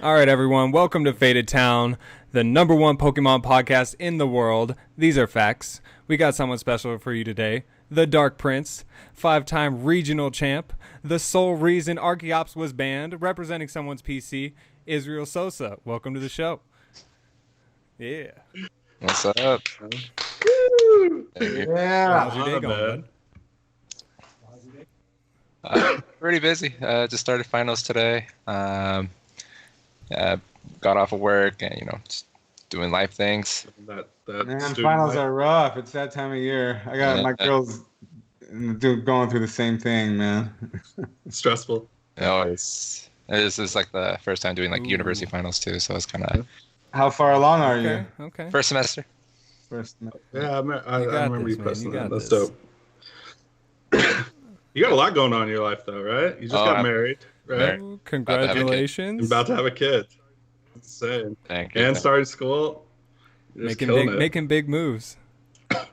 All right, everyone. Welcome to Faded Town, the number one Pokemon podcast in the world. These are facts. We got someone special for you today. The Dark Prince, 5-time regional champ, the sole reason Archeops was banned, representing someone's PC, Israel Sosa. Welcome to the show. Yeah. What's up? Yeah. How's your day going, bud? Pretty busy. Just started finals today. Got off of work and just doing life things. Man, finals are rough. It's that time of year. I got my girls going through the same thing, man. Stressful. This is like the first time doing like university finals too, so it's kind of. How far along are you? Okay. First semester. Yeah, I remember you posting that. That's this. dope. You got a lot going on in your life, though, right? You just got married, right? Ooh, congratulations! About to have a kid. That's insane. Thank you. And started school. Making big moves.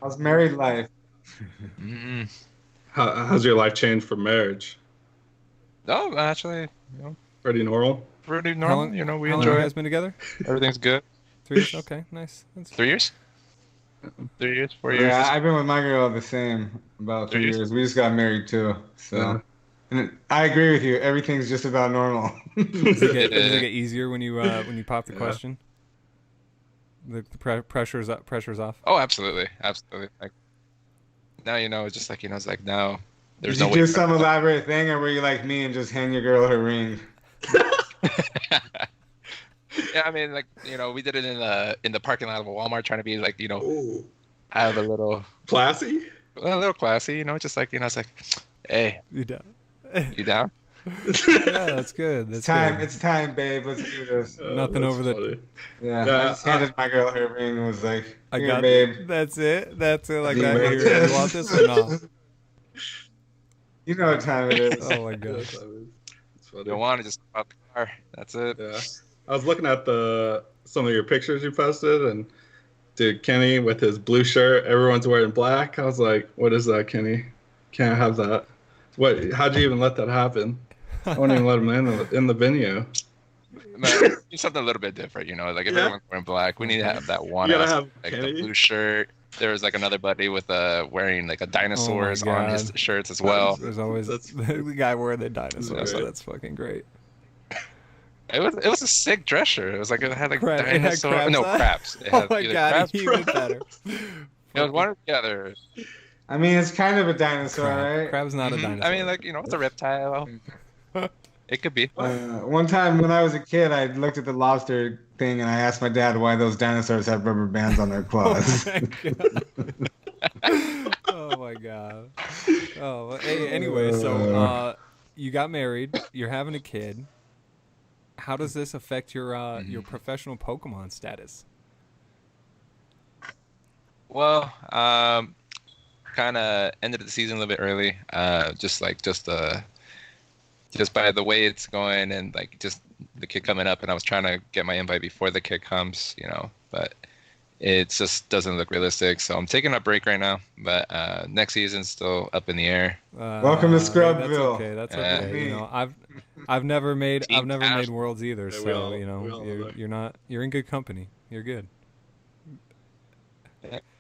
How's married life? How's your life changed from marriage? Oh, actually, Pretty normal. Pretty normal. We how long enjoy you it. guys been together? Everything's good. 3 years. Okay, nice. That's 3 years? 3 years? 4 years? Yeah, I've been with my girl the same, about 3 years. We just got married too, so. And I agree with you. Everything's just about normal. Does it get easier when you pop the question? The pressure's off. Oh, absolutely. Like now it's just like it's like now. There's Did no you way do some elaborate thing, or were you like me and just hand your girl her ring? Yeah, I mean, like we did it in the parking lot of a Walmart, trying to be like have a little classy. A little classy, just like it's like, hey, You down? you down? Yeah, that's good. That's Time. good. It's time, babe. Let's do this. Nothing over the. Funny. Yeah. Yeah, I just handed my girl her ring and was like, I "Here, got babe. That's it. That's it. Like You that. want Here, this? you want this or not? You know what time it is." Oh my god. It's funny. You want to just pop the car. That's it. Yeah. I was looking at some of your pictures you posted, and dude, Kenny with his blue shirt, everyone's wearing black. I was like, what is that, Kenny? Can't have that. How'd you even let that happen? I wouldn't even let him in the venue. Man, do something a little bit different, like if everyone's wearing black, we need to have that one. You gotta have like Kenny. the blue shirt. There was like another buddy with wearing like a dinosaurs on his shirts as well. There's always the guy wearing the dinosaur. So that's fucking great. It was a sick dress shirt. It was like it had like Crab- it had dinosaur. crabs No, on it? crabs. It Oh had my either god, crabs- even better. It was one or the other. I mean, it's kind of a dinosaur, right? Crab's not a dinosaur. I mean, like it's a reptile. It could be. One time when I was a kid, I looked at the lobster thing and I asked my dad why those dinosaurs have rubber bands on their claws. Oh my god. Oh, well, hey, anyway, so you got married. You're having a kid. How does this affect your professional Pokemon status? Well, kind of ended the season a little bit early. Just by the way it's going and like just the kid coming up, and I was trying to get my invite before the kid comes, but it just doesn't look realistic. So I'm taking a break right now, but next season's still up in the air. Welcome to Scrubville. That's okay. I've never made Worlds either, Yeah, so you're in good company. You're good.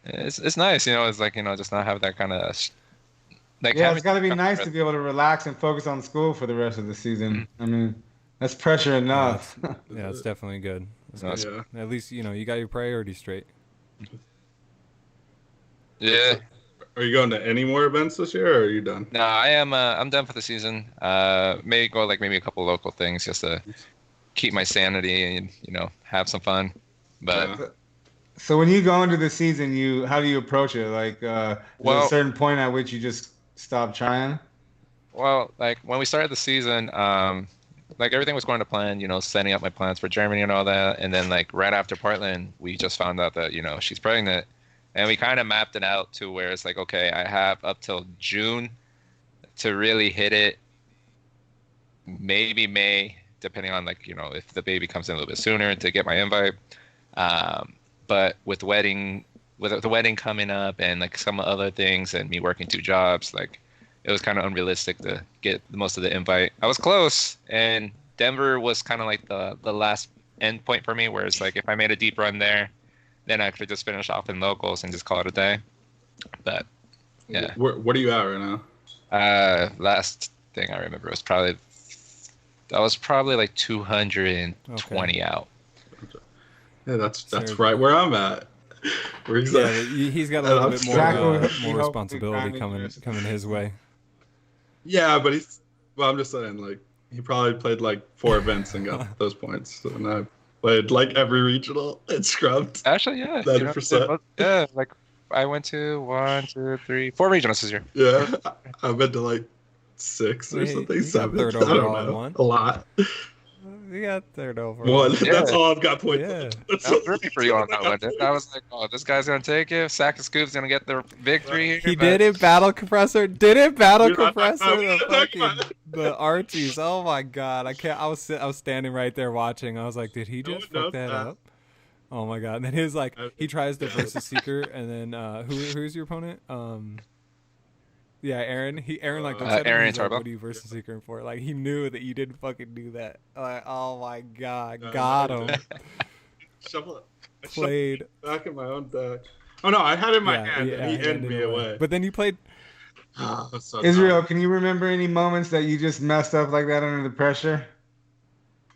It's nice, it's like just not have that kind of like. Yeah, it's got to be nice to be able to relax and focus on school for the rest of the season. I mean, that's pressure enough. Yeah, it's definitely good. Yeah. At least you got your priorities straight. Yeah. Are you going to any more events this year, or are you done? No, I am. I'm done for the season. Maybe go maybe a couple local things just to keep my sanity and have some fun. But So when you go into the season, how do you approach it? Like, is there a certain point at which you just stop trying? Well, like when we started the season, like everything was going to plan. Setting up my plans for Germany and all that, and then like right after Portland, we just found out that she's pregnant. And we kind of mapped it out to where it's like, okay, I have up till June to really hit it. Maybe May, depending on if the baby comes in a little bit sooner to get my invite. But with the wedding coming up and like some other things and me working 2 jobs, like it was kind of unrealistic to get most of the invite. I was close, and Denver was kind of like the last end point for me, whereas like if I made a deep run there, then I could just finish off in locals and just call it a day. But yeah. What are you at right now? Last thing I remember was probably like 220 out. Yeah, that's right where I'm at. Yeah, he's got a little bit more responsibility coming his way. Yeah, but I'm just saying, like, he probably played like 4 events and got those points. And I played like every regional and scrubbed. Actually, yeah. 90%. Yeah, like I went to 1, 2, 3, 4 regionals this year. Yeah, I've been to like 6 or something, 7. I don't know. A lot. We got third overall. One. Yeah. That's all I've got points. Yeah. I was rooting for you on that one. I was like, oh, this guy's going to take it. Sack and Scoop's going to get the victory here. He did it, Battle Compressor. The Archies. Oh my God. I can't. I was standing right there watching. I was like, did he just fuck that up? Oh my God. And then his like, he tries to versus Seeker, and then who's your opponent? Yeah, Aaron. Aaron like looks at him, Aaron he's like, Tarbo. what are you versus Seeker for? Like he knew that you didn't fucking do that. Like, oh my God, got him. Played back in my own deck. Oh no, I had it in my hand and he ended me away. But then you played. So Israel, can you remember any moments that you just messed up like that under the pressure?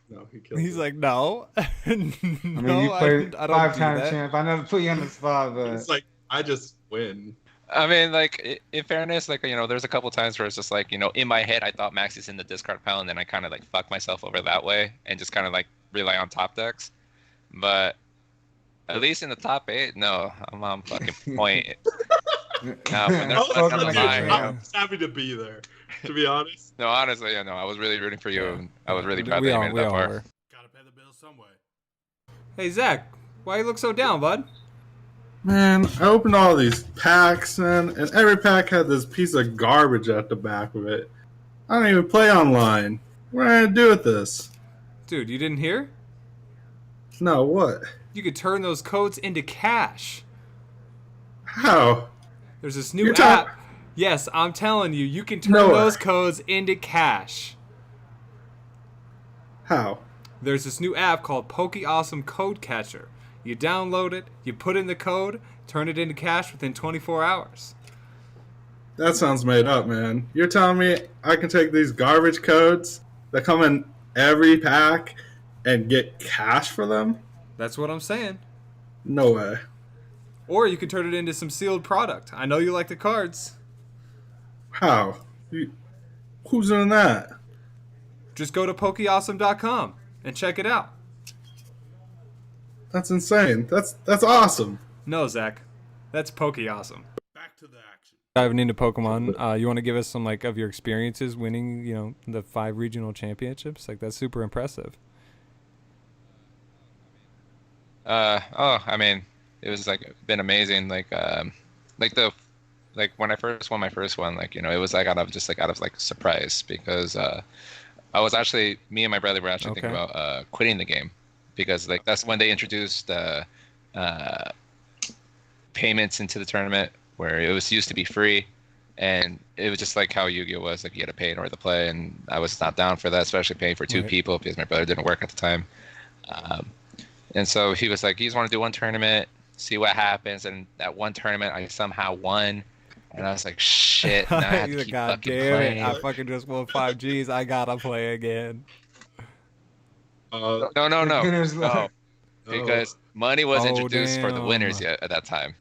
No, he killed He's like, no. I mean, you played 5-time champ. I never put you on the spot, but it's like I just win. I mean, like, in fairness, like, you know, there's a couple times where it's just like, you know, in my head, I thought Maxi's in the discard pile, and then I kind of like fuck myself over that way and just kind of like rely on top decks. But at least in the top 8, no, I'm on fucking point. I'm just happy to be there, to be honest. No, honestly, yeah, no, I was really rooting for you. And I was really proud that you made it that far. Gotta pay the bills some way. Hey, Zach, why you look so down, bud? Man, I opened all these packs, man, and every pack had this piece of garbage at the back of it. I don't even play online. What am I gonna do with this? Dude, you didn't hear? No, what? You could turn those codes into cash. How? There's this new app. Yes, I'm telling you, you can turn those codes into cash. How? There's this new app called PokeAwesome Code Catcher. You download it, you put in the code, turn it into cash within 24 hours. That sounds made up, man. You're telling me I can take these garbage codes that come in every pack and get cash for them? That's what I'm saying. No way. Or you can turn it into some sealed product. I know you like the cards. How? Who's doing that? Just go to PokeAwesome.com and check it out. That's insane. That's awesome. No, Zach. That's PokeAwesome. Back to the action. Diving into Pokemon, you want to give us some like of your experiences winning, you know, the 5 regional championships? Like that's super impressive. I mean, it was like been amazing. Like when I first won my first one, like, you know, it was like out of surprise because I was actually, me and my brother were actually thinking about quitting the game because like that's when they introduced payments into the tournament where it was used to be free, and it was just like how Yu-Gi-Oh was, like you had to pay in order to play, and I was not down for that, especially paying for 2 people because my brother didn't work at the time. And so he was like, he just want to do one tournament, see what happens. And that one tournament, I somehow won. And I was like, shit, now I have to keep fucking playing. I fucking just won 5 Gs. I gotta play again. No. Because money was introduced for the winners yet at that time.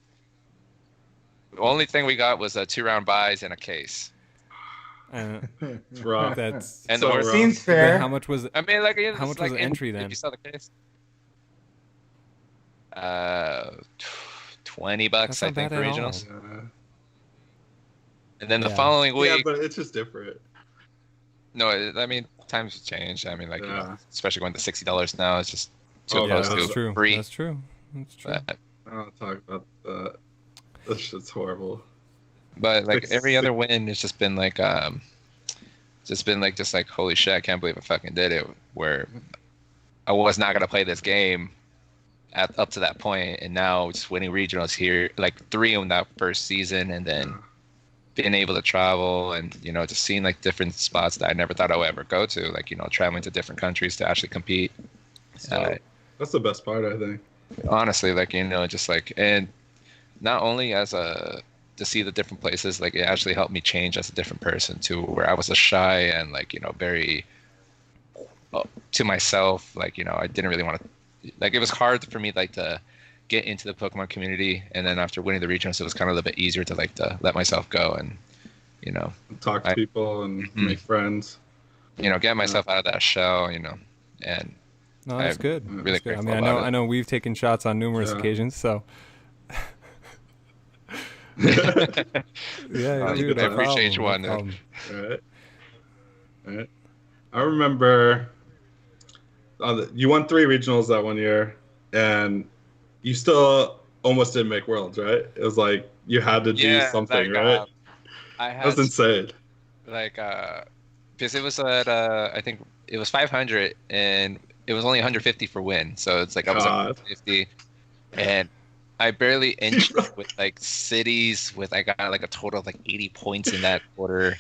The only thing we got was 2-round buys and a case. It's rough. That's and so seems fair. How much was it? I mean, like, how much was the entry then? If you saw the case, $20, I think, for regionals. And then the following week. Yeah, but it's just different. No, I mean, times have changed. I mean, like, you know, especially going to $60 now, it's just too close to free. That's true. But, I don't talk about that. That shit's horrible. But like every other win, it's just been like, just like, holy shit, I can't believe I fucking did it. Where I was not gonna play this game up to that point, and now just winning regionals here, like 3 in that first season, and then being able to travel and, you know, just seeing like different spots that I never thought I would ever go to, like, you know, traveling to different countries to actually compete. So that's the best part, I think. Honestly, like, you know, just like, and not only as a to see the different places, like it actually helped me change as a different person too, where I was a shy and like, you know, very to myself, like, you know, I didn't really want to, like, it was hard for me like to get into the Pokemon community, and then after winning the regionals, it was kind of a little bit easier to like to let myself go and, you know, Talk to people and make friends. you know, get myself out of that shell, you know, and No, that's I'm good. really That's good. I grateful mean, about I it. know we've taken shots on numerous occasions, so yeah, dude, good no time. Every change problem. one, No dude. problem. All right. I remember you won 3 regionals that one year, and you still almost didn't make worlds, right? It was like you had to do Yeah, something, like right? I That was had insane. like because it was at I think it was 500 and it was only 150 for win, so it's like I was at God. 150 and I barely inched it with like cities with I got like a total of like 80 points in that quarter.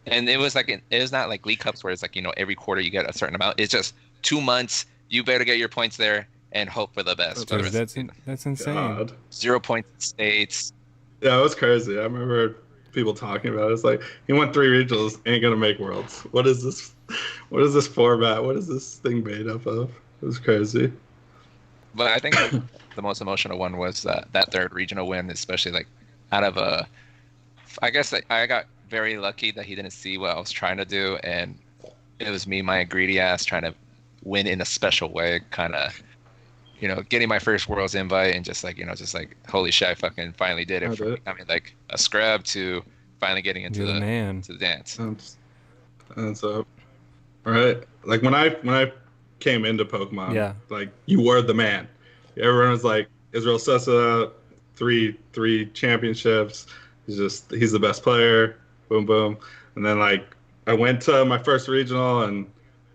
And it was like it was not like League Cups where it's like, you know, every quarter you get a certain amount. It's just 2 months. You better get your points there and hope for the best for the Dude, rest of the season. that's insane. God. 0 points in states. Yeah, it was crazy. I remember people talking about it. It's like he won 3 regionals, ain't gonna make worlds. What is this? What is this format? What is this thing made up of? It was crazy. But I think the most emotional one was that third regional win, especially like out of a. I guess I got very lucky that he didn't see what I was trying to do, and it was me, my greedy ass, trying to win in a special way, kind of, you know, getting my first Worlds invite and just like, you know, just like, holy shit, I fucking finally did it. I From did. becoming like a scrub to finally getting into You're the man. to the dance. And so, right, like when I came into Pokemon, Yeah. like you were the man. Everyone was like Israel Sosa, three championships. He's the best player. Boom boom. And then like I went to my first regional, and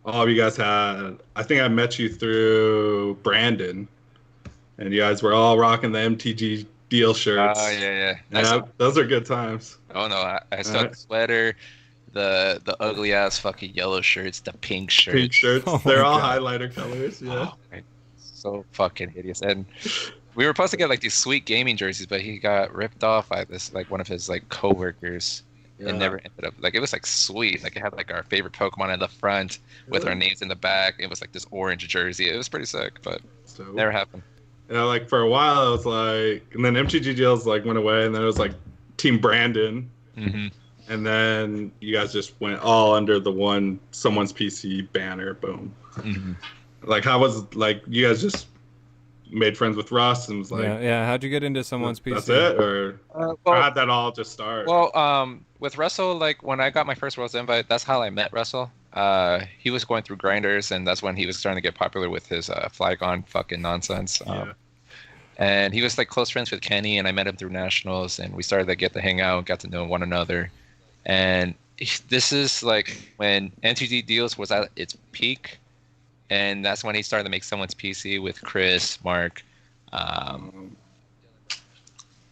all of you guys had. I think I met you through Brandon, and you guys were all rocking the MTG deal shirts. Oh yeah. Yeah, those are good times. Oh no, I still have the sweater, the ugly ass fucking yellow shirts, the pink shirts. Pink shirts. Oh They're my all God. highlighter colors. Yeah. Oh, man, so fucking hideous. And we were supposed to get like these sweet gaming jerseys, but he got ripped off by this like one of his like coworkers. Yeah. And never ended up like it was like sweet. Like it had like our favorite Pokemon in the front with our names in the back. It was like this orange jersey. It was pretty sick, but So, never happened. yeah, like for a while, it was like, and then MTG deals like went away, and then it was like Team Brandon, Mm-hmm. and then you guys just went all under the one someone's PC banner. Boom. Mm-hmm. Like, how was like you guys just made friends with Russ and was like, yeah. How'd you get into someone's PC? that's it, or Well, how'd that all just start? with Russell, like when I got my first Worlds invite, that's how I met Russell. He was going through grinders, and that's when he was starting to get popular with his Flygon fucking nonsense. Yeah. And he was like close friends with Kenny, and I met him through nationals, and we started to get to hang out, got to know one another. And this is like when NTD Deals was at its peak, and that's when he started to make someone's PC with Chris, Mark,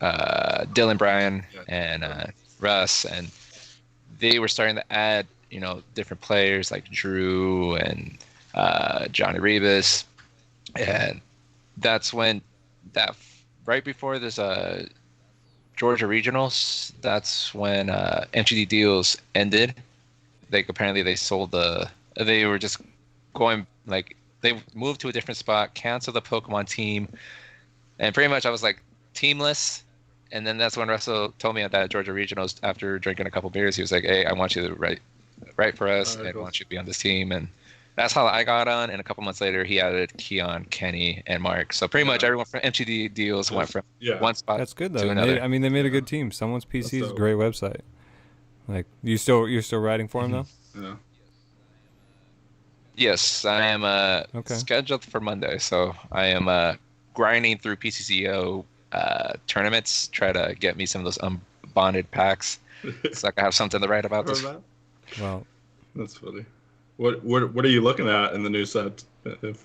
Dylan, Bryan, and Russ, and they were starting to add, you know, different players like Drew and Johnny Rebus, and that's when right before this Georgia regionals, that's when NTD Deals ended. Like apparently they were just going like they moved to a different spot, canceled the Pokemon team, and pretty much I was like teamless. And then that's when Russell told me at that Georgia regionals after drinking a couple beers, he was like, "Hey, I want you to write for us, and I want you to be on this team." And that's how I got on. And a couple months later, he added Keon, Kenny, and Mark. So pretty much everyone from MTD Deals went from one spot. That's good though. to another. I mean, they made a good team. Someone's PC is a great website. Like you're still writing for him though. Yeah. Yes, I am scheduled for Monday, so I am grinding through PCCO tournaments, try to get me some of those unbonded packs, so I can have something to write about this. Well, that's funny. What are you looking at in the new set? If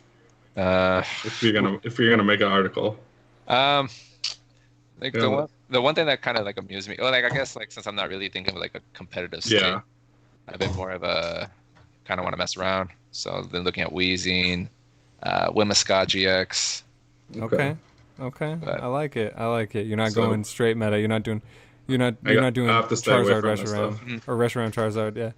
you're gonna make an article, Like the the one thing that kind of like amused me, well, like I guess like since I'm not really thinking of like a competitive state, Yeah. I've been more of a kind of want to mess around. So I've been looking at Wheezing, Whimsicott GX. Okay. But I like it. You're not So- going straight meta. You're not doing I Charizard have to stay away from rush this around stuff. or rush around Charizard. Yeah.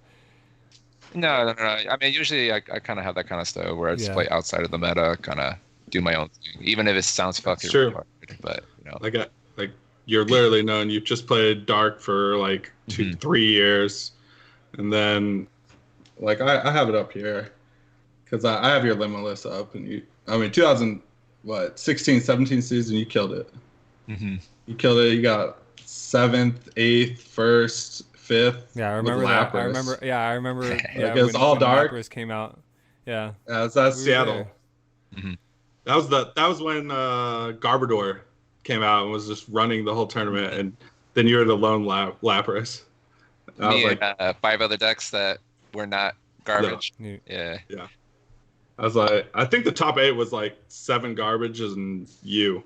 no. I mean, usually I kind of have that kind of stuff where I just Yeah. play outside of the meta, kind of do my own thing, even if it sounds fucking true. retarded. But you know, Like you're literally known. You've just played Dark for like 3 years, and then like I have it up here because I have your limo list up, and 2016, 17 season, you killed it. Mhm. You killed it. You got 7th, 8th, 1st, 5th. Yeah, I with remember that. I Lapras. remember. Yeah, I remember. Yeah, it was all dark. Lapras came out. Yeah. That's We were Seattle. there. Mhm. That was when Garbodor came out and was just running the whole tournament, and then you were the lone Lapras. I was me like, and 5 other decks that were not garbage. You- Yeah. I think the top 8 was like 7 garbages and you.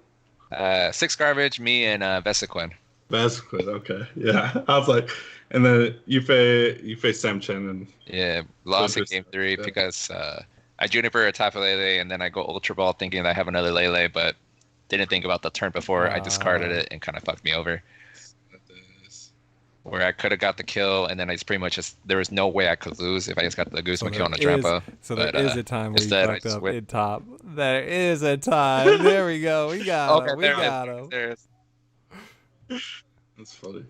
6 garbage, me and Vesequin. Basically, okay, yeah. I was like, and then you face Samchen and Yeah, lost in Interesting. game 3 Yeah. because I Juniper a Tapu Lele and then I go Ultra Ball thinking that I have another Lele, but didn't think about the turn before. I discarded it and kind of fucked me over. Where I could have got the kill, and then I just pretty much there was no way I could lose if I just got the Guzma kill on the Trampo. So there But, is a time where you instead I fucked just up went- in top. There is a time. There we go. We got him. We there it is. got him. There it is. that's funny.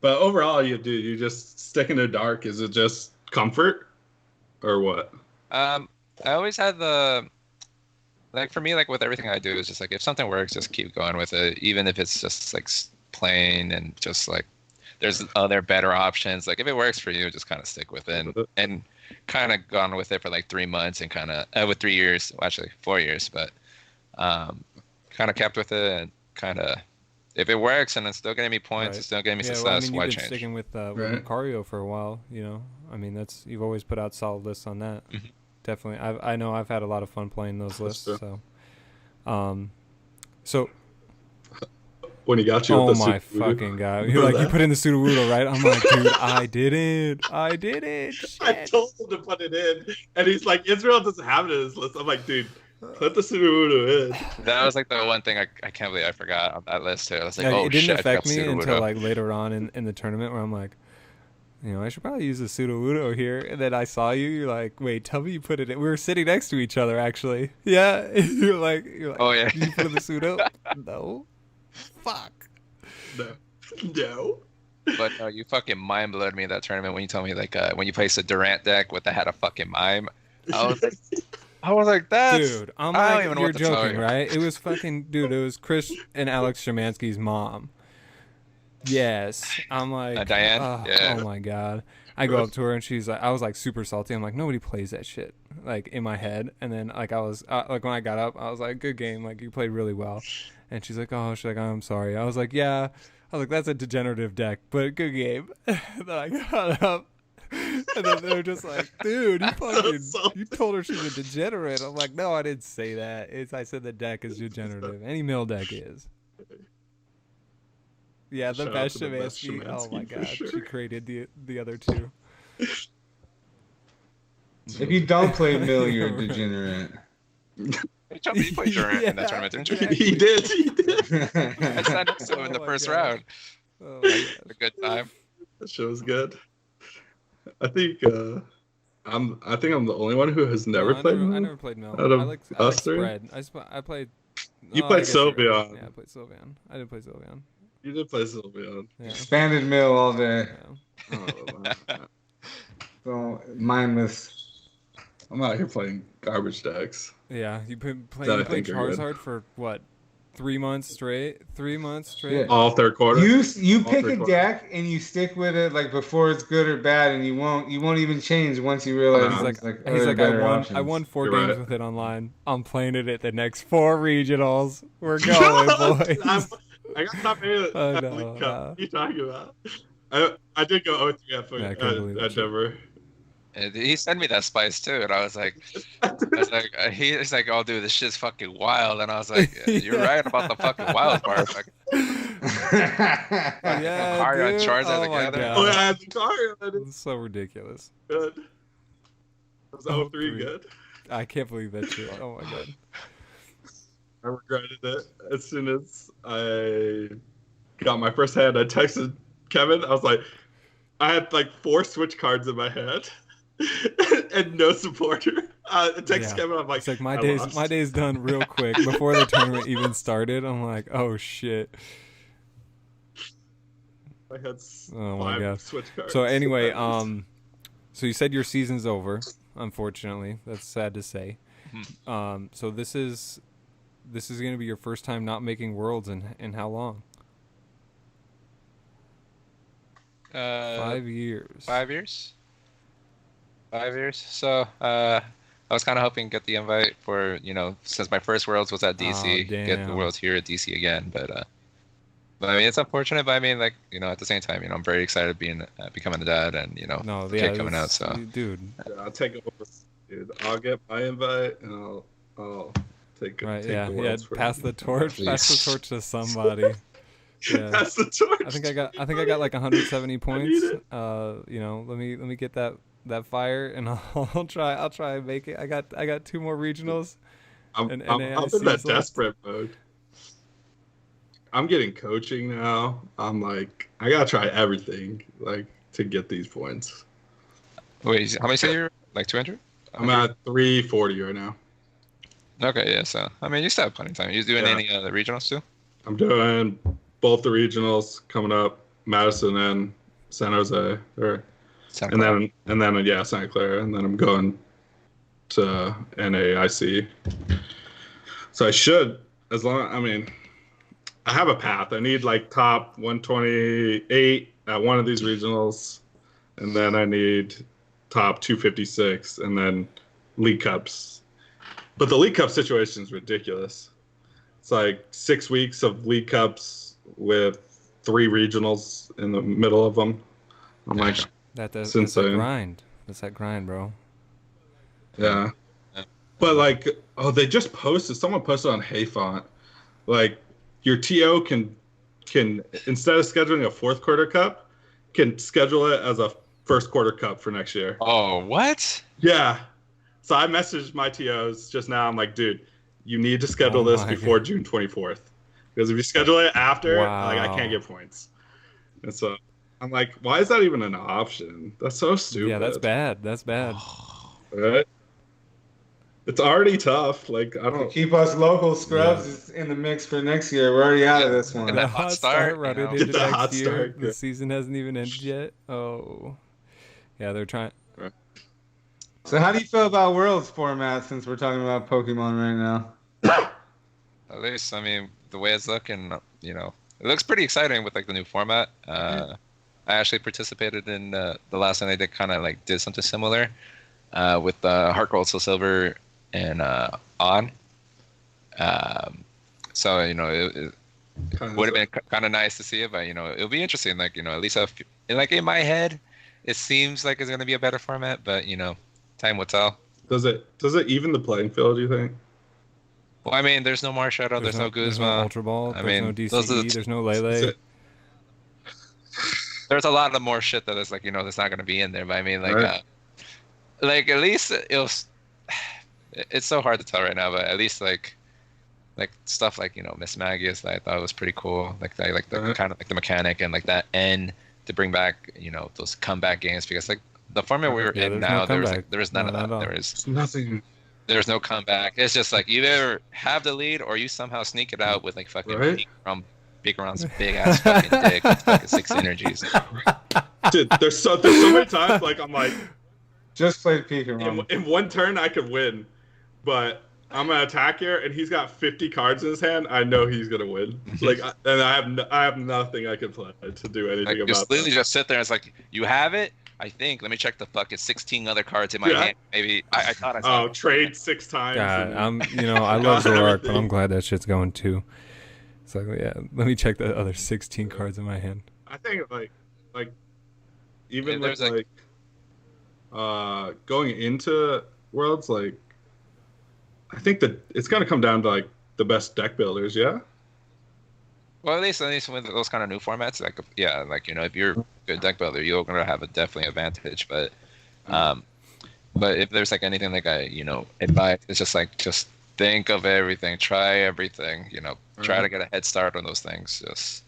But overall, you just sticking to Dark. Is it just comfort, or what? I always had like for me, like with everything I do is just like if something works, just keep going with it, even if it's just like plain and just like there's other better options. Like if it works for you, just kind of stick with it and kind of gone with it for like 3 months and kind of with 3 years, well, actually 4 years, but kind of kept with it and kind of if it works and it's still getting me points, Right. it's still getting me Yeah, success. well, I mean, Why you've been change? sticking with Right. Lucario for a while. You know, I mean, you've always put out solid lists on that. Mhm. Definitely, I know I've had a lot of fun playing those lists. true. So, When he got you oh with the my Subaru. fucking god! You're like, you put in the Sudowoodo, right? I'm like, dude, I did it. Shit. I told him to put it in, and he's like, Israel doesn't have it in his list. I'm like, dude, put the Sudowoodo in. That was like the one thing I can't believe I forgot on that list too. I was like, Yeah, oh it didn't shit, affect I me forgot until Sudowoodo. like later on in the tournament where I'm like, you know, I should probably use the Sudowoodo here. And then I saw you. You're like, wait, tell me you put it in. We were sitting next to each other actually. Yeah. You're like, Oh yeah. did you put in the Sudo? No. Fuck. No. But no, you fucking mind blowed me in that tournament when you told me like when you placed a Durant deck with had a fucking mime. I was like, that's Dude, I'm I don't like, even know you're what to tell joking, you. right? It was fucking, dude, it was Chris and Alex Szymanski's mom. Yes. I'm like, Diane? Yeah. Oh my God. I go up to her and she's like, I was like super salty. I'm like, nobody plays that shit, like in my head. And then like I was like when I got up, I was like, good game, like you played really well. And she's like, I'm sorry. I was like, yeah. I was like, that's a degenerative deck, but good game. Then I got up. And then they're just like, dude, you told her she's a degenerate. I'm like, no, I didn't say that. I said the deck is degenerative. Any mill deck is. Yeah, the Shout out best to the best Szymanski. Oh my Szymanski for god, sure. she created the other two. If you don't play Mill, you're a degenerate. You played Durant in that tournament, didn't you? He did. I sat next to him in the Oh my first God. round. Oh my Had a good time. That show was good. I think I'm the only one who has never No, played. I Mill. never played Mill. Out of I like us three? spread. I played. You oh, played I guess you're right. Sylveon. Yeah, I played Sylveon. I didn't play Sylveon. You did play Sylveon. Yeah. Expanded Mill all day. Yeah. Oh, wow. So mindless. I'm out here playing garbage decks. Yeah, you played That I played think are good. Charizard for what? 3 months straight? 3 months straight? Yeah. All third quarter. You All pick three a quarters. deck and you stick with it like before it's good or bad, and you won't even change once you realize He's there's, He's other like, better I options. won 4 You're games right. with it online. I'm playing it at the next 4 regionals. We're going, boys. I got top 8 Oh, at no, League Cup. no. What are you talking about? I did go 0-3 Yeah, I can't believe at that shit. Denver. And he sent me that spice too, and I was like, he's like, oh dude, this shit's fucking wild, and I was like, you're Yeah. right about the fucking wild part. Like, Yeah, Lucario and dude. Charizard Oh my together. Oh, yeah, god. I had Lucario. That is It's so ridiculous. good. Was Oh, 03 three. good? I can't believe that shit. Oh my god. I regretted it as soon as I got my first hand. I texted Kevin. I was like, I had like 4 switch cards in my hand and no supporter. I texted Kevin. I'm like, It's like I my lost. day's done real quick before the tournament even started. I'm like, oh shit. I had Oh my 5 god. switch cards. So anyway, That was- so you said your season's over. Unfortunately, that's sad to say. So this is going to be your first time not making worlds in how long? 5 years. 5 years. 5 years. So I was kind of hoping to get the invite for, since my first Worlds was at DC, Oh, get the damn. Worlds here at DC again. But I mean, it's unfortunate. But I mean, like, at the same time, I'm very excited becoming a dad, and No, the yeah, kid coming out. this- So dude, Yeah, I'll take over. Dude, I'll get my invite and I'll take right? take Yeah, the yeah. worlds for Pass you. the torch. Pass the Please. torch to somebody. Yeah. Pass the torch. I think I got like 170 points. it. Let me get that fire, and I'll try and make it. I got 2 more regionals. I'm and in NAICs that left. desperate mode. I'm getting coaching now. I'm like, I gotta try everything, like, to get these points. wait, how many say you're like 200? I'm at 340 right now. Okay, yeah. So I mean, you still have plenty of time. You doing Yeah. any the regionals too? I'm doing both the regionals coming up, Madison and San Jose, Santa and Clara. then yeah, Santa Clara, and then I'm going to NAIC. So I should, I mean, I have a path. I need like top 128 at one of these regionals, and then I need top 256, and then League Cups. But the League Cup situation is ridiculous. It's like 6 weeks of League Cups with 3 regionals in the middle of them. I'm like, That's It's that insane. grind. That's that grind, bro. yeah. Yeah. But like, they just posted. Someone posted on Hayfont, like, your TO can instead of scheduling a 4th quarter cup, can schedule it as a 1st quarter cup for next year. Oh, what? Yeah. So I messaged my TOs just now. I'm like, dude, you need to schedule Oh this my before June 24th, because if you schedule it after, like, I Wow. can't get points. And so I'm like, why is that even an option? That's so stupid. Yeah, that's bad. That's bad. Right? It's already tough. Like, I To don't. keep us local scrubs in the mix for next year. We're already out of this one. And The that hot hot start, start running you know. into Get the next hot year. start, The yeah. season hasn't even ended yet. Oh, yeah, they're trying. So how do you feel about Worlds format since we're talking about Pokemon right now? At least, I mean, the way it's looking, it looks pretty exciting with like the new format. I actually participated in the last one they did, kind of like did something similar with Heart Gold, Soul Silver, and On. So it would have been kind of nice to see it, but it'll be interesting. Like at least like in my head, it seems like it's gonna be a better format, but time will tell. Does it even the playing field, do you think? Well, I mean, there's no Marshadow, there's no There's no Guzma. Ultra Ball. I There's no mean, those are DCE. the There's no Is Lele. it- There's a lot of more shit that is like that's not gonna be in there. But I mean, like, Right. like at least it's so hard to tell right now. But at least like stuff like Miss Magius, I thought was pretty cool. Like I like the Right. kind of like the mechanic and like that N to bring back those comeback games, because like the format we were Yeah, in there's no now, there was comeback. none No, of not that. at all. It's nothing. There's no comeback. It's just like you either have the lead or you somehow sneak it out with like fucking Right. Big Ron's big ass fucking dick with fucking 6 energies. Dude, there's so many times, like, I'm like, Just played Pokemon. in one turn I could win, but I'm an attacker and he's got 50 cards in his hand. I know he's gonna win. Like, and I have nothing I can play to do anything Like, about just literally that. just sit there and it's like, you have it? I think. Let me check the fucking 16 other cards in my Yeah. hand. Maybe I thought I saw Oh, it. trade 6 times. God, and- I love Got Zoroark, but I'm everything. glad that shit's going too. It's like, yeah, let me check the other 16 cards in my hand. I think like even Yeah, with there's, going into Worlds, like, I think that it's gonna come down to like the best deck builders, yeah. Well, at least with those kind of new formats, like yeah, like if you're a good deck builder, you're gonna have a definitely advantage. Um, but if there's like anything like advice, it's just like just think of everything, try everything, try to get a head start on those things. Just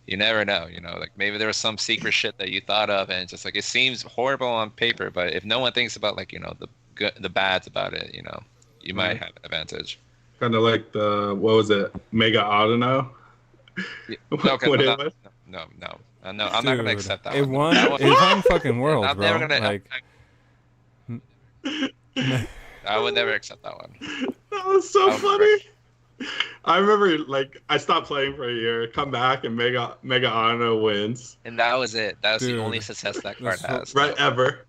you never know, like maybe there was some secret shit that you thought of, and it's just like it seems horrible on paper, but if no one thinks about like the good, the bads about it, you might have an advantage. Kind of like the what was it, Mega Autono? Yeah. No, okay, What no, it was? no. I'm not gonna Dude, accept that it one. won. That one- It won fucking worlds, I'm bro. never gonna. Like, I would never accept that one. That was so That was funny. I remember, like, I stopped playing for a year, come back, and Mega Autono wins. And that was it. That was Dude, the only success that card that's so- has. Right, ever.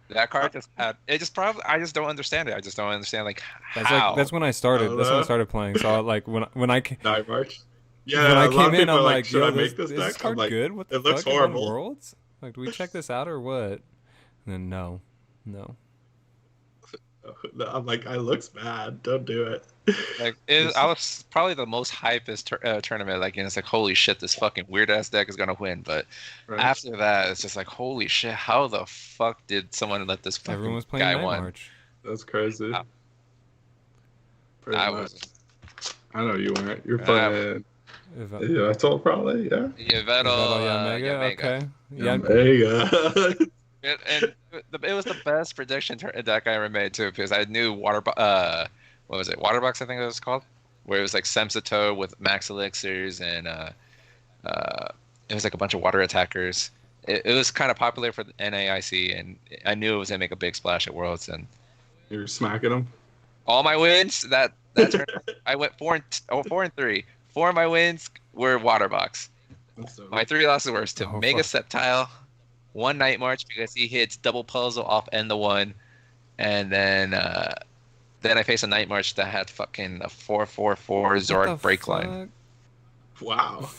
That card just had. It just probably. I just don't understand it. I just don't understand like that's how. like that's when I started. That's when I started playing. So like when I Night March. when Yeah, I a lot came of in, people I'm are like, should yo, I make this is deck? this card I'm like, good? What the it looks fuck? It won horrible. Worlds? Like, do we check this out or what? And then no. I'm like, it looks bad. Don't do it. Like I was probably the most hypest tournament. Like, it's like holy shit, this fucking weird ass deck is gonna win. But Right. after that, it's just like holy shit, how the fuck did someone let this fucking Everyone was playing guy Night win? March. That's crazy. Wow. Pretty I much. was. I know you weren't. You're playing. If I- Yeah, I told probably. Yeah. Yeah, Is that all Yamega. Yamega? Okay. Yeah. Mega. And it was the best prediction deck I ever made too, because I knew what was it, Waterbox, I think it was called, where it was like Semsito with max elixirs and it was like a bunch of water attackers. It was kind of popular for the NAIC, and I knew it was gonna make a big splash at Worlds. And You're smacking them. all my wins that tournament, I went 4-3. 4 of my wins were Waterbox. My 3 losses were to Oh, Mega fuck. Septile, 1 Night March because he hits double puzzle off end the 1, and then I faced a Night March that had fucking a 4/4/4 Zoric break line. Wow.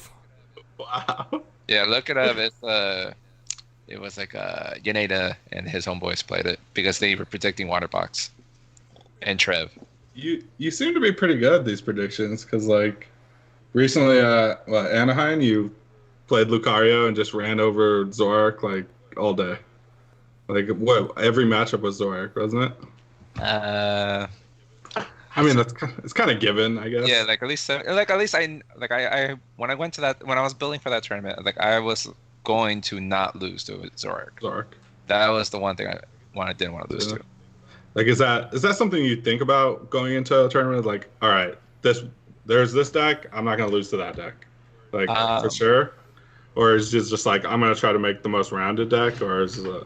Wow. Yeah, look it up. It was like Yaneda and his homeboys played it because they were predicting Waterbox and Trev. You seem to be pretty good at these predictions because like recently Anaheim you played Lucario and just ran over Zoric like all day. Like what every matchup was Zoric, wasn't it? I mean it's kind of given, I guess. Yeah, like at least I when I went to that, when I was building for that tournament, like I was going to not lose to Zoric. That was the one thing I didn't want to lose to. Like is that something you think about going into a tournament? Like, all right, there's this deck, I'm not gonna lose to that deck, like for sure. Or is it just like I'm gonna try to make the most rounded deck, or is it?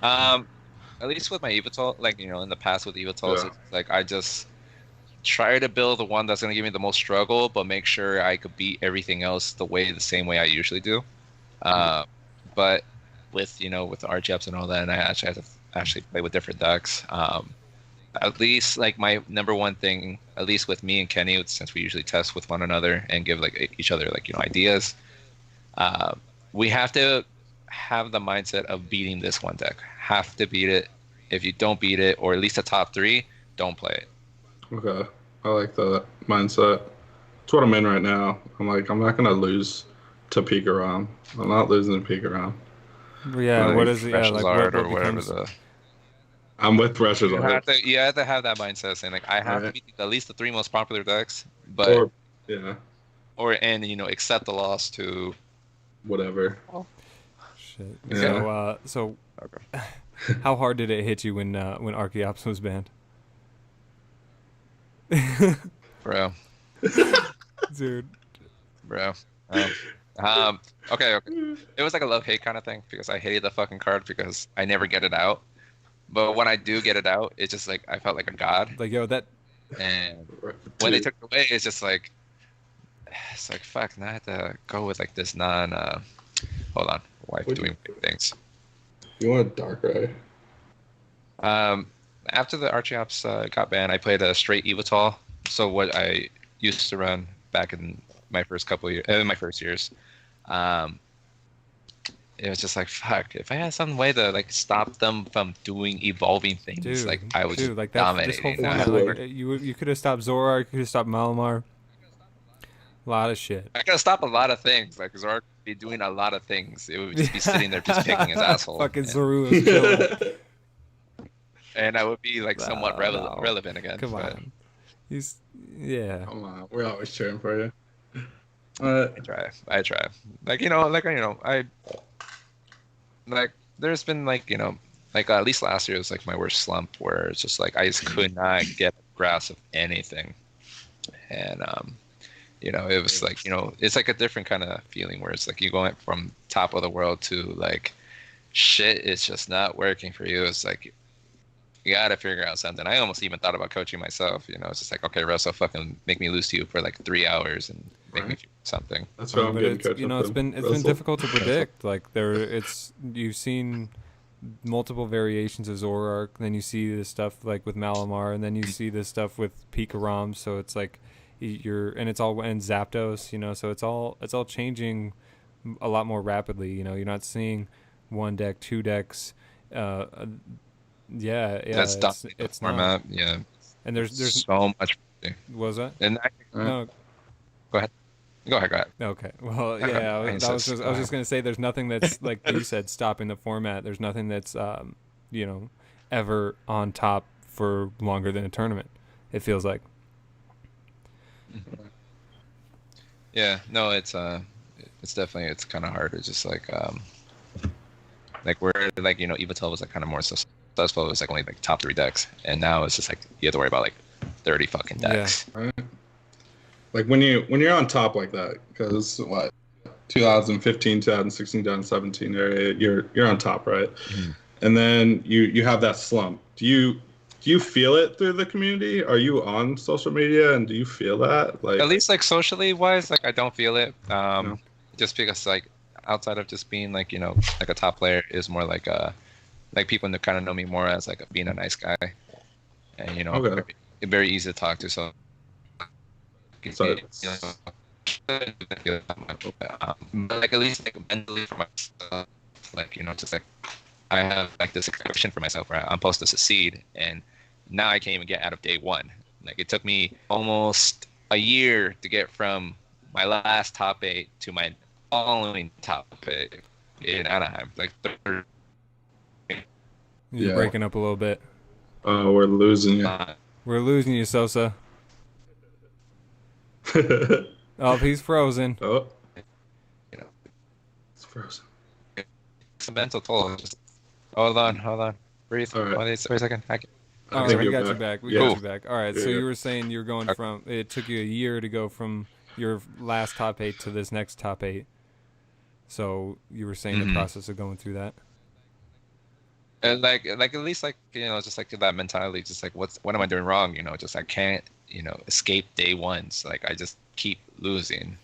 At least with my Evital, like in the past with Evitals, it's like I just try to build the one that's gonna give me the most struggle, but make sure I could beat everything else the same way I usually do. But with with the RGFs and all that, and I actually have to play with different decks. At least like my number one thing, at least with me and Kenny, since we usually test with one another and give like each other like ideas, we have to have the mindset of beating this one deck. Have to beat it. If you don't beat it, or at least the top 3, don't play it. Okay, I like that mindset. It's what I'm in right now. I'm like, I'm not gonna lose to Pikarom. I'm not losing to Pikarom. Yeah. Like What is it? Yeah. Like what or whatever becomes- I'm with Threshers you on have it. to have that mindset saying like I have to Right. beat at least the 3 most popular decks, but Yeah, accept the loss to whatever. Shit. Yeah. So Okay. how hard did it hit you when Archeops was banned? bro. Dude. Bro. Okay. It was like a love-hate kind of thing because I hated the fucking card because I never get it out. But when I do get it out, it's just like I felt like a god. Like, yo, that. And when they took it away, it's just like fuck. Now I have to go with like this non. Hold on, wife doing big things. You want Darkrai? After the Archeops got banned, I played a straight Evital. So what I used to run back in my first years, it was just like fuck. If I had some way to like stop them from doing evolving things, Dude, like I would just like dominate. this whole you know? format, like you could have stopped Zora, you could have stopped Malamar. A lot of shit. I gotta stop a lot of things. Like Zork would be doing a lot of things. It would just be sitting there just picking his asshole. Fucking and, Saru is chilling. and I would be like somewhat No. relevant again. Come but on. Yeah. Come on, we're always cheering for you. I try. I like. There's been at least last year was like my worst slump where it's just like I just could not get a grasp of anything, and it was like it's like a different kind of feeling where it's like you going from top of the world to like shit is just not working for you. It's like you gotta figure out something. I almost even thought about coaching myself. It's just like, okay, Russell, fucking make me lose to you for like 3 hours and make me feel something. That's what I'm getting coached. It's been difficult to predict. Like you've seen multiple variations of Zoroark, then you see this stuff like with Malamar, and then you see this stuff with Pikarom. So it's like it's all and Zapdos. So it's all changing a lot more rapidly. You're not seeing one deck, two decks. Yeah, That's it's format. Yeah, and there's so much. Was that? And no. Go ahead. Okay. Well, yeah. I was just gonna say there's nothing that's like you said stopping the format. There's nothing that's ever on top for longer than a tournament. It feels like. Yeah. No. It's definitely it's kind of hard. It's just like where Evitel was like kind of more successful. It was like only like top 3 decks, and now it's just like you have to worry about like 30 fucking decks. Yeah. Right. Like when you're on top like that, because 2015, 2016, 2017 area, you're on top, right? Mm-hmm. And then you have that slump. Do you feel it through the community? Are you on social media and do you feel that? Like at least like socially wise, like I don't feel it. No. Just because like outside of just being like like a top player is more like people that kind of know me more as like being a nice guy, and okay. very easy to talk to. So. But like at least like mentally for myself, like just like I have like this expectation for myself where I'm supposed to succeed, and now I can't even get out of day one. Like it took me almost a year to get from my last top 8 to my following top 8 in Anaheim. Like you're breaking up a little bit. Oh, we're losing you. We're losing you, Sosa. Oh, he's frozen. Oh, it's frozen. It's a mental toll. Just hold on. Breathe. All right. Wait a second. All right, we got you back. We got you back. All right, Yeah, so you were saying you're going from. It took you a year to go from your last top 8 to this next top 8. So you were saying the process of going through that. And like at least like just like that mentality, just like what am I doing wrong? Just I can't escape day ones. Like I just keep losing.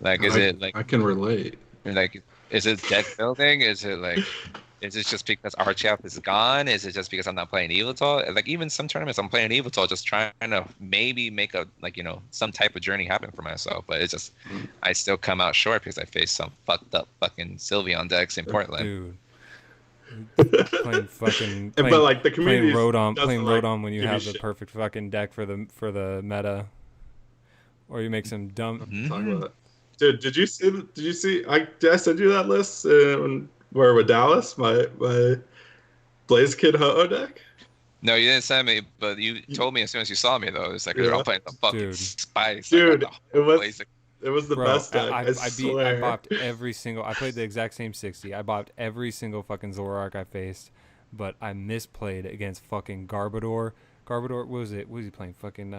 Like I can relate. Like is it deck building? Is it just because Archap is gone? Is it just because I'm not playing Evital? Like even some tournaments I'm playing Evital, just trying to maybe make a some type of journey happen for myself. But it's just I still come out short because I face some fucked up fucking Sylveon decks in Portland. Dude. Playing but like the community playing Rodon when you have the perfect fucking deck for the meta, or you make some dumb. Talk about that. Dude, did you see? Did I send you that list where with Dallas my Blaze Kid Ho-Oh deck? No, you didn't send me, but you told me as soon as you saw me though. It's like they're all playing the fucking spice. Dude, like, it was the best deck. I swear. I bopped every single. I played the exact same 60. I bopped every single fucking Zoroark I faced, but I misplayed against fucking Garbodor. What was it? What was he playing? Fucking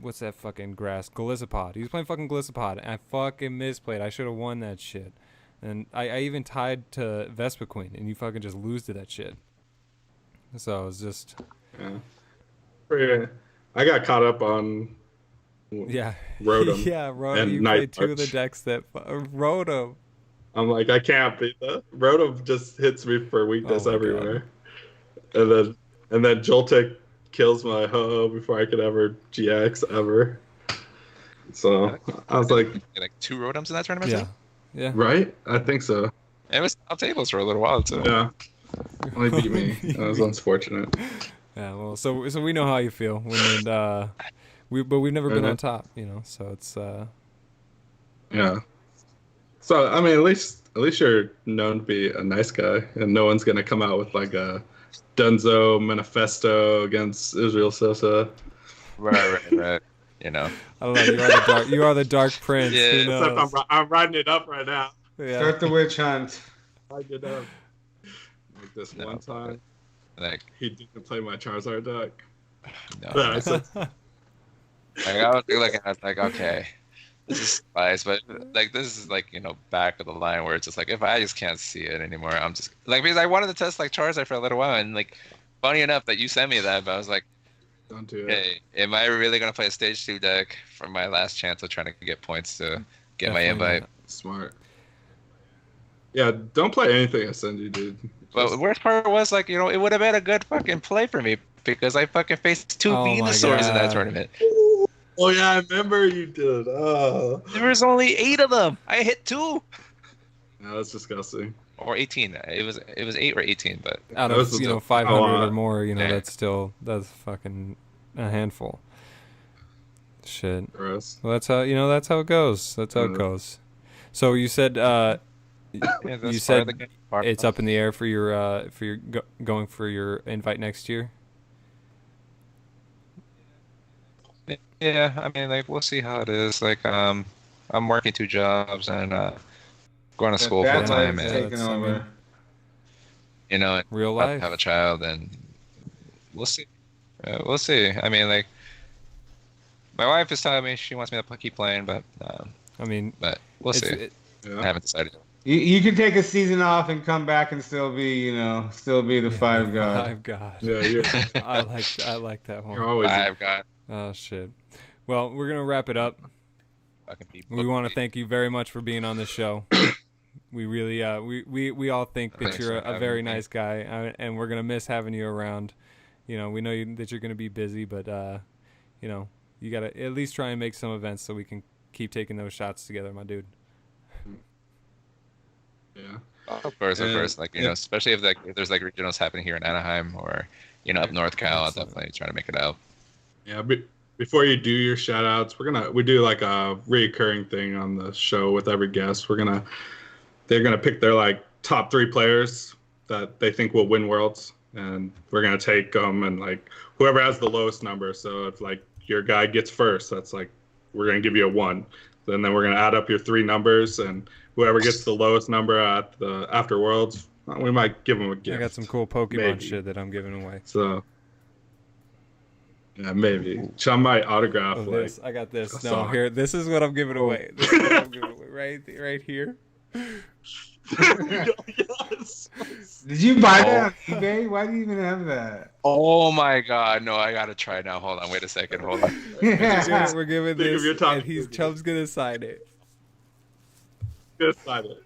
what's that fucking grass? Golisopod. He was playing fucking Golisopod, and I fucking misplayed. I should have won that shit. And I even tied to Vespiquen, and you fucking just lose to that shit. So it was just. Yeah. I got caught up on. Yeah. Rotom. Yeah, Rotom. And You played 2 of the decks that Rotom. I'm like, I can't beat that. Rotom just hits me for weakness everywhere. God. And then Joltik kills my Ho-Oh before I could ever GX ever. So I was like 2 Rotoms in that tournament. Yeah. Yeah. Right? I think so. It was top tables for a little while too. Yeah. Only beat me. That was unfortunate. Yeah, well, so we know how you feel we've never been Mhm. on top, So it's Yeah. So I mean, at least you're known to be a nice guy, and no one's gonna come out with like a Dunzo manifesto against Israel Sosa. Right. You know. I don't know. You are the dark prince. Yeah. Who Except knows? I'm riding it up right now. Yeah. Start the witch hunt. Riding it up. Like this No, one time, Like, he didn't play my Charizard deck. no. Then I said, Like I was looking, I was like, okay, this is spice, but like this is like back of the line where it's just like if I just can't see it anymore, I'm just like because I wanted to test like Charizard for a little while, and like funny enough that you sent me that, but I was like, don't do it. hey, am I really gonna play a stage 2 deck for my last chance of trying to get points to get my Definitely invite? not. Smart. Yeah, don't play anything I send you, dude. But the worst part was like it would have been a good fucking play for me because I fucking faced 2 Oh my Venusaurs in that God. tournament. Oh yeah, I remember you did. Oh, There was only 8 of them. I hit 2 no, that's disgusting. or 18. It was 8 or 18, but Out That was of a 500 lot. or more, Yeah. that's fucking a handful. Shit. Gross. Well, that's how it goes. That's how it goes. So you said yeah, you that's said part of the game. Part it's of- up in the air for your going for your invite next year. Yeah, I mean, like we'll see how it is. Like, I'm working 2 jobs and going to school full That time, life's and taking I mean, over. and Real about to life. have a child, and we'll see. We'll see. I mean, like, my wife is telling me she wants me to keep playing, but I mean, we'll it's, see. it, I Yeah. haven't decided. You can take a season off and come back and still be the five god. Five God. Yeah, I like that you're one. always. I've got Oh shit. Well, we're gonna wrap it up. fucking people. We want to thank you very much for being on the show. We really, we all think that Thanks you're for a having very me. nice guy, and we're gonna miss having you around. We know that you're gonna be busy, but you gotta at least try and make some events so we can keep taking those shots together, my dude. Yeah. Of course. Like Yeah. especially if there's like regionals happening here in Anaheim or up North Cal, I'll Excellent. definitely try to make it out. Yeah. Before you do your shout outs, we do like a reoccurring thing on the show with every guest. They're gonna pick their like top 3 players that they think will win worlds, and we're gonna take them and like whoever has the lowest number. So if like your guy gets first, that's like we're gonna give you a 1. Then we're gonna add up your 3 numbers, and whoever gets the lowest number at the after worlds, we might give them a gift. I got some cool Pokemon Maybe. shit that I'm giving away. So yeah, maybe Chum might autograph Oh, like this I got this. a No, song. here. This is what I'm giving away. This is what I'm giving away. Right here. Yes. Did you buy that on eBay? Why do you even have that? Oh my God! No, I gotta try now. Hold on, wait a second. Hold on. Yeah. We're giving Think of this, your top and he's three. Chubb's gonna sign it. Good silent.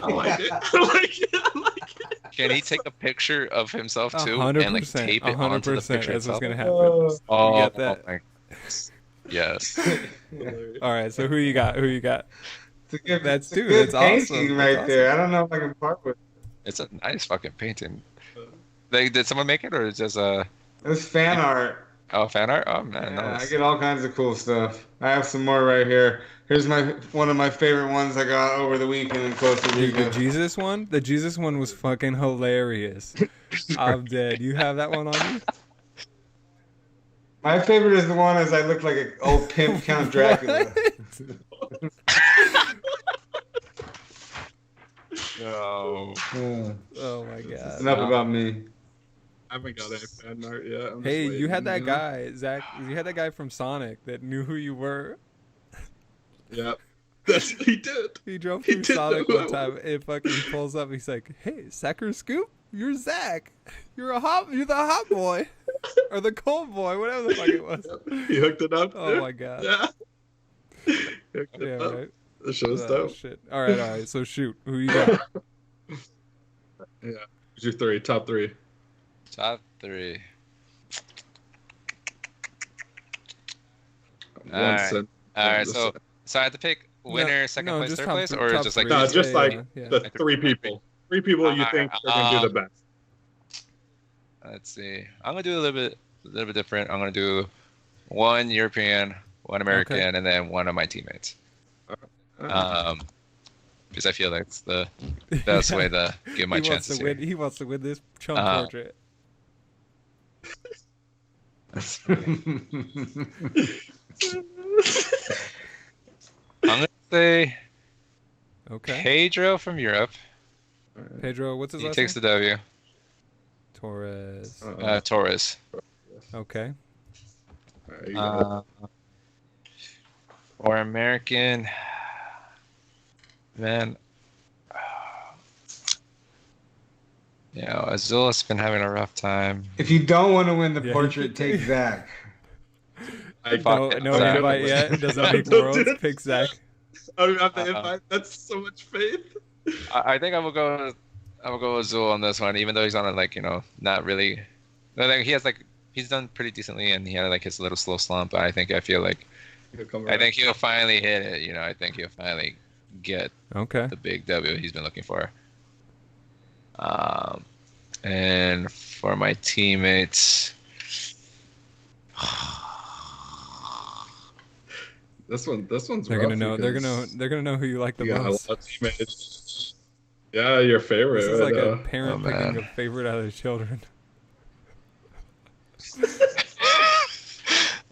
I like it. I like it. I like it. Can he take a picture of himself too and like 100%. tape it onto the 100%. picture That's what's itself? gonna happen. Oh, You get that? my yes. All right. So who you got? Who you got? It's a good, That's it's a dude, good that's awesome. painting That's right there. I don't know if I can part with it. It's a nice fucking painting. Did someone make it or is just a It's fan art. fan art? Oh man, Yeah, nice. I get all kinds of cool stuff. I have some more right here. Here's one of my favorite ones I got over the weekend in Costa Dude, the Rica. Jesus one? The Jesus one was fucking hilarious. I'm dead. You have that one on you? My favorite is the one as I look like an old pimp Count Dracula. What? No. Yeah. Oh my god. Enough about me. I haven't got any fan art yet. I'm just Hey, you waiting, had that know? guy, Zach. You had that guy from Sonic that knew who you were. Yeah, that's what he did. He drove He through did Sonic know one who I time and fucking pulls up. He's like, "Hey, Sacker Scoop, you're Zach. You're the hot boy, or the cold boy, whatever the fuck it was." He hooked it up. Oh too. my god. Yeah. He hooked Yeah, it up. right. The show's Oh, dope. shit. All right. So shoot, who you got? Yeah. Who's your 3? Top 3. Top 3. One Alright. cent. All right, Just- so I have to pick winner, second place, just third top place, th- or top just like three. No, the- just Yeah, like yeah. the 3 people. 3 people you think are gonna do the best. Let's see. I'm gonna do a little bit different. I'm gonna do one European, one American, and then one of my teammates. Because I feel like it's the best way to give my chances here. He wants to win this chump portrait. I'm gonna say Okay. Pedro from Europe. Pedro, what's his He last takes name? the W. Torres. Torres. Okay. Or American. Man. Azul's been having a rough time. If you don't want to win the portrait, take Zach. No invite yet. Doesn't make worlds. Pick Zach. I don't have the invite. That's so much faith. I think I will go with Azul on this one, even though he's on a not really. He's done pretty decently, and he had his little slow slump. But I think he'll finally hit it. I think he'll finally get the big W he's been looking for. And for my teammates, this one's they're rough gonna know. They're gonna know who you like the most. Teammates. Yeah, your favorite. This is like a parent picking a favorite out of their children.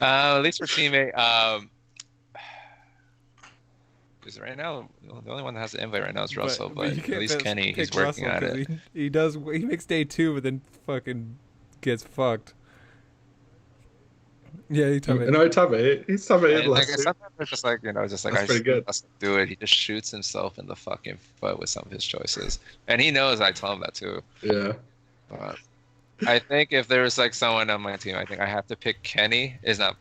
At least for teammate. Because right now, the only one that has the invite right now is Russell. But at least Kenny, he's working at it. He makes day 2, but then fucking gets fucked. Yeah, he's top 8. No, top 8. He's top 8 last year. Sometimes it's just That's pretty good. Do it. He just shoots himself in the fucking foot with some of his choices, and he knows I tell him that too. Yeah. But I think if there's someone on my team, I think I have to pick Kenny. Is not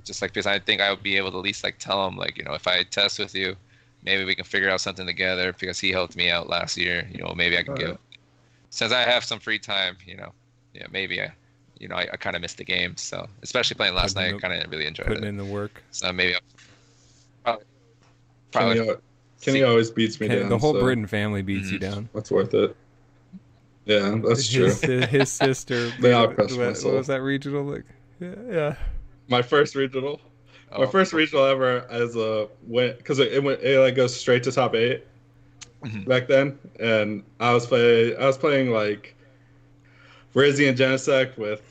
just because I think I would be able to at least tell him if I test with you, maybe we can figure out something together because he helped me out last year. Maybe I can give since I have some free time. Maybe I kind of missed the game, so especially playing last night, I kind of really enjoyed putting it. in the work. So maybe probably Kenny always beats me down. The whole Britton family beats you down. That's worth it. Yeah, that's true. His sister. What was that regional? Yeah. My first regional. My first regional ever because it goes straight to top 8 back then, and I was playing Rizzy and Genesect with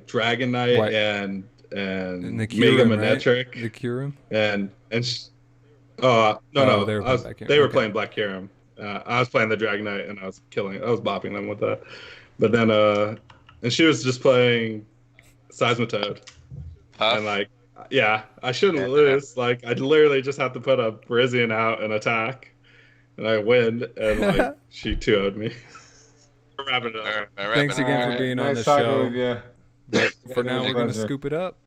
Dragon Knight and the Mega Manetric. Right? The Curum? They were playing Black Curum. I was playing the Dragon Knight, and I was bopping them with that. But then and she was just playing Seismitoad. And I shouldn't lose. I literally just have to put a Brizian out and attack, and I win. And she 2-0'd me. Thanks again for being on the show. Yeah. But for now, we're gonna scoop it up.